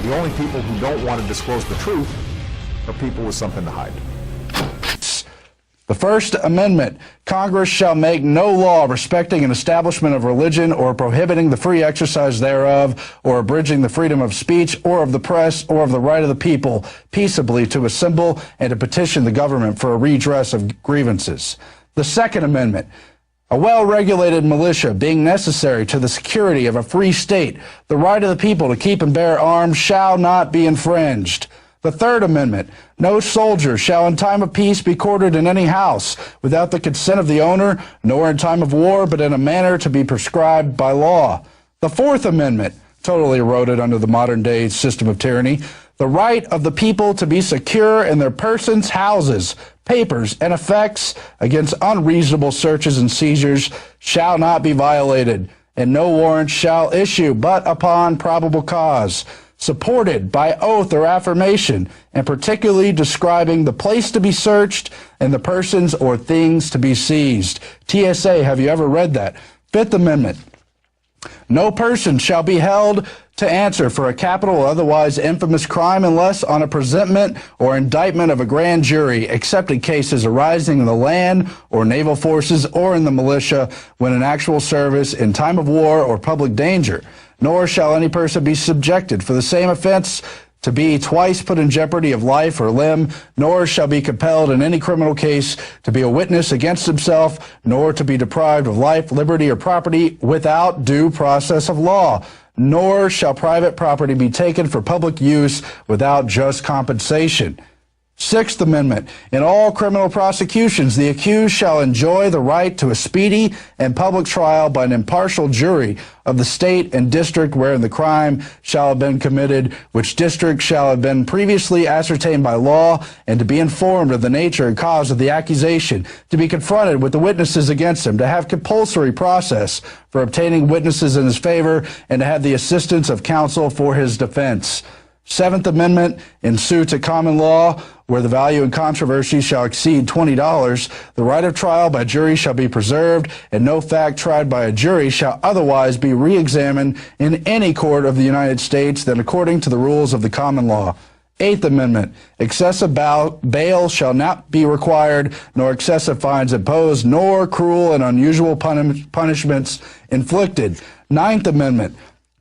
The only people who don't want to disclose the truth are people with something to hide. The First Amendment, Congress shall make no law respecting an establishment of religion or prohibiting the free exercise thereof or abridging the freedom of speech or of the press or of the right of the people peaceably to assemble and to petition the government for a redress of grievances. The Second Amendment, a well-regulated militia being necessary to the security of a free state, the right of the people to keep and bear arms shall not be infringed. The Third Amendment, no soldier shall in time of peace be quartered in any house without the consent of the owner, nor in time of war, but in a manner to be prescribed by law. The Fourth Amendment, totally eroded under the modern-day system of tyranny, the right of the people to be secure in their persons, houses, papers, and effects against unreasonable searches and seizures shall not be violated, and no warrant shall issue but upon probable cause, supported by oath or affirmation, and particularly describing the place to be searched and the persons or things to be seized. TSA, have you ever read that? Fifth Amendment, no person shall be held to answer for a capital or otherwise infamous crime unless on a presentment or indictment of a grand jury, except in cases arising in the land or naval forces or in the militia when in actual service in time of war or public danger. Nor shall any person be subjected for the same offense to be twice put in jeopardy of life or limb, nor shall be compelled in any criminal case to be a witness against himself, nor to be deprived of life, liberty, or property without due process of law. Nor shall private property be taken for public use without just compensation. Sixth Amendment, in all criminal prosecutions, the accused shall enjoy the right to a speedy and public trial by an impartial jury of the state and district wherein the crime shall have been committed, which district shall have been previously ascertained by law, and to be informed of the nature and cause of the accusation, to be confronted with the witnesses against him, to have compulsory process for obtaining witnesses in his favor, and to have the assistance of counsel for his defense. Seventh Amendment, in suits at common law, where the value in controversy shall exceed $20, the right of trial by jury shall be preserved, and no fact tried by a jury shall otherwise be re-examined in any court of the United States than according to the rules of the common law. Eighth Amendment, excessive bail shall not be required, nor excessive fines imposed, nor cruel and unusual punishments inflicted. Ninth Amendment,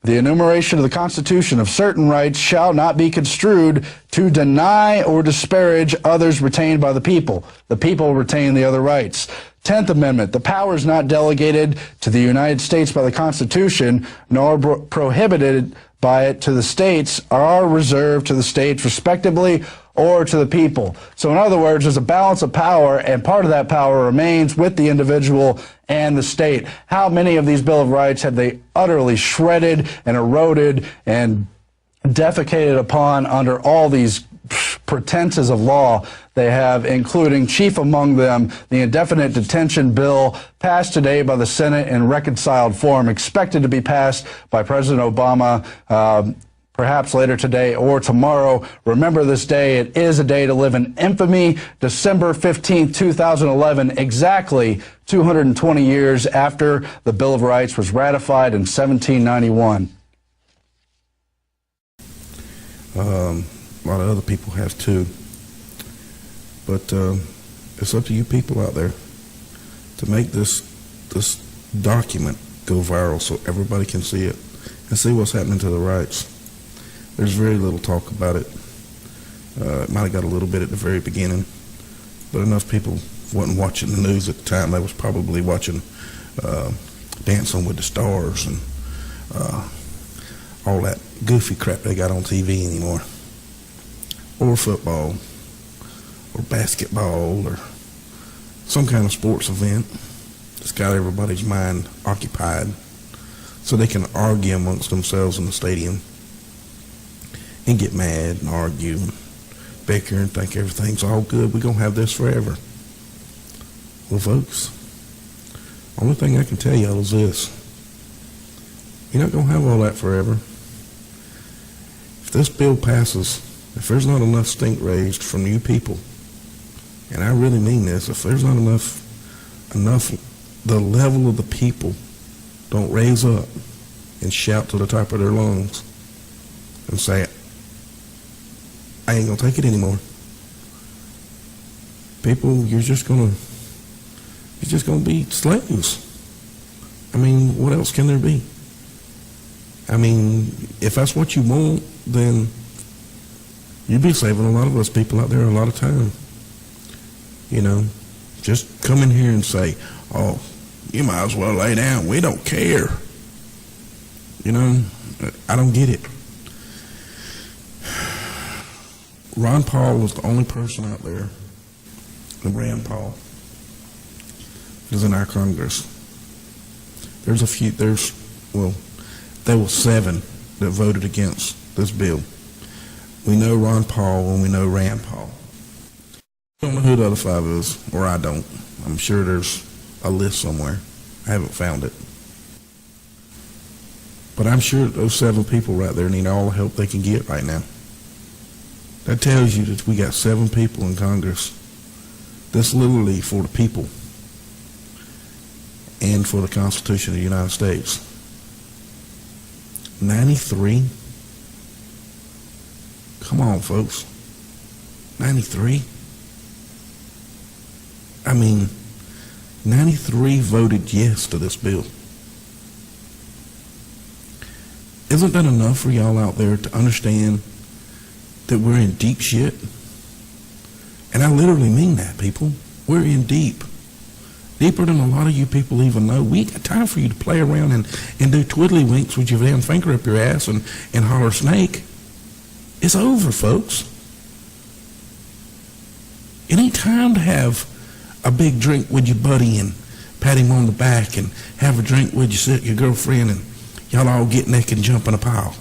the enumeration of the Constitution of certain rights shall not be construed to deny or disparage others retained by the people. The people retain the other rights. 10th Amendment, the powers not delegated to the United States by the Constitution, nor prohibited by it to the states, are reserved to the states respectively or to the people. So in other words, there's a balance of power, and part of that power remains with the individual and the state. How many of these Bill of Rights have they utterly shredded and eroded and defecated upon under all these pretenses of law they have, including chief among them the indefinite detention bill passed today by the Senate in reconciled form, expected to be passed by President Obama perhaps later today or tomorrow. Remember this day. It is a day to live in infamy. December 15, 2011, exactly 220 years after the Bill of Rights was ratified in 1791. A lot of other people have too. But it's up to you people out there to make this document go viral so everybody can see it and see what's happening to the rights. There's very little talk about it. It might have got a little bit at the very beginning, but enough people wasn't watching the news at the time. They was probably watching Dancing with the Stars and all that goofy crap they got on TV anymore, or football, or basketball, or some kind of sports event that's got everybody's mind occupied so they can argue amongst themselves in the stadium and get mad and argue and bicker and think everything's all good. We're going to have this forever. Well, folks, only thing I can tell y'all is this. You're not going to have all that forever. If this bill passes, if there's not enough stink raised from you people, and I really mean this, if there's not enough, the level of the people don't raise up and shout to the top of their lungs and say, I ain't gonna take it anymore. People, you're just gonna be slaves. I mean, what else can there be? I mean, if that's what you want, then you'd be saving a lot of us people out there a lot of time. You know, just come in here and say, oh, you might as well lay down. We don't care. You know, I don't get it. Ron Paul was the only person out there, and Rand Paul is in our Congress. There were 7 that voted against this bill. We know Ron Paul and we know Rand Paul. I don't know who the other 5 is, or I don't. I'm sure there's a list somewhere. I haven't found it. But I'm sure those 7 people right there need all the help they can get right now. That tells you that we got 7 people in Congress that's literally for the people and for the Constitution of the United States. 93? Come on, folks. 93? I mean, 93 voted yes to this bill. Isn't that enough for y'all out there to understand that we're in deep shit? And I literally mean that, people. We're in deep. Deeper than a lot of you people even know. We ain't got time for you to play around and do twiddlywinks with your damn finger up your ass and holler snake. It's over, folks. It ain't time to have a big drink with your buddy and pat him on the back and have a drink with your girlfriend and y'all all get naked and jump in a pile.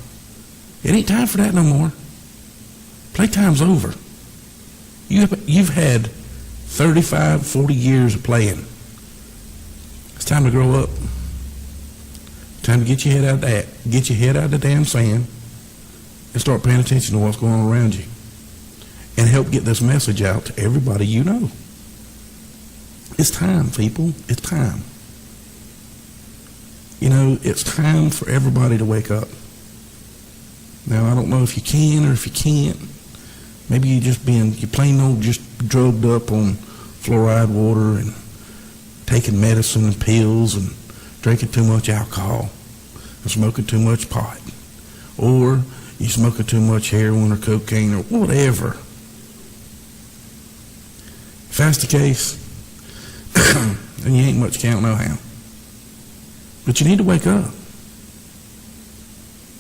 It ain't time for that no more. Playtime's over. You've had 35, 40 years of playing. It's time to grow up. Time to get your head out of that. Get your head out of the damn sand and start paying attention to what's going on around you. And help get this message out to everybody you know. It's time, people. It's time. You know, it's time for everybody to wake up. Now, I don't know if you can or if you can't. Maybe you're plain old just drugged up on fluoride water and taking medicine and pills and drinking too much alcohol and smoking too much pot. Or you're smoking too much heroin or cocaine or whatever. If that's the case, then you ain't much count no how. But you need to wake up.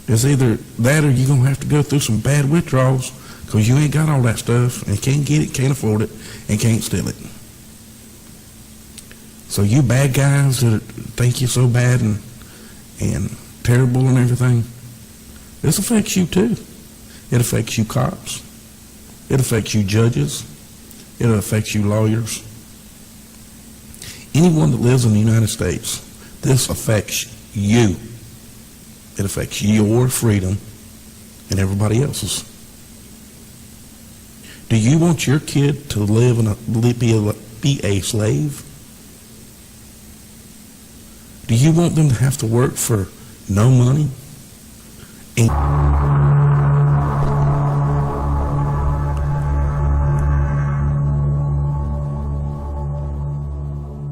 It's either that or you're going to have to go through some bad withdrawals because you ain't got all that stuff and can't get it, can't afford it, and can't steal it. So you bad guys that think you're so bad and terrible and everything, this affects you too. It affects you cops. It affects you judges. It affects you lawyers. Anyone that lives in the United States, this affects you. It affects your freedom and everybody else's. Do you want your kid to live be a slave? Do you want them to have to work for no money? And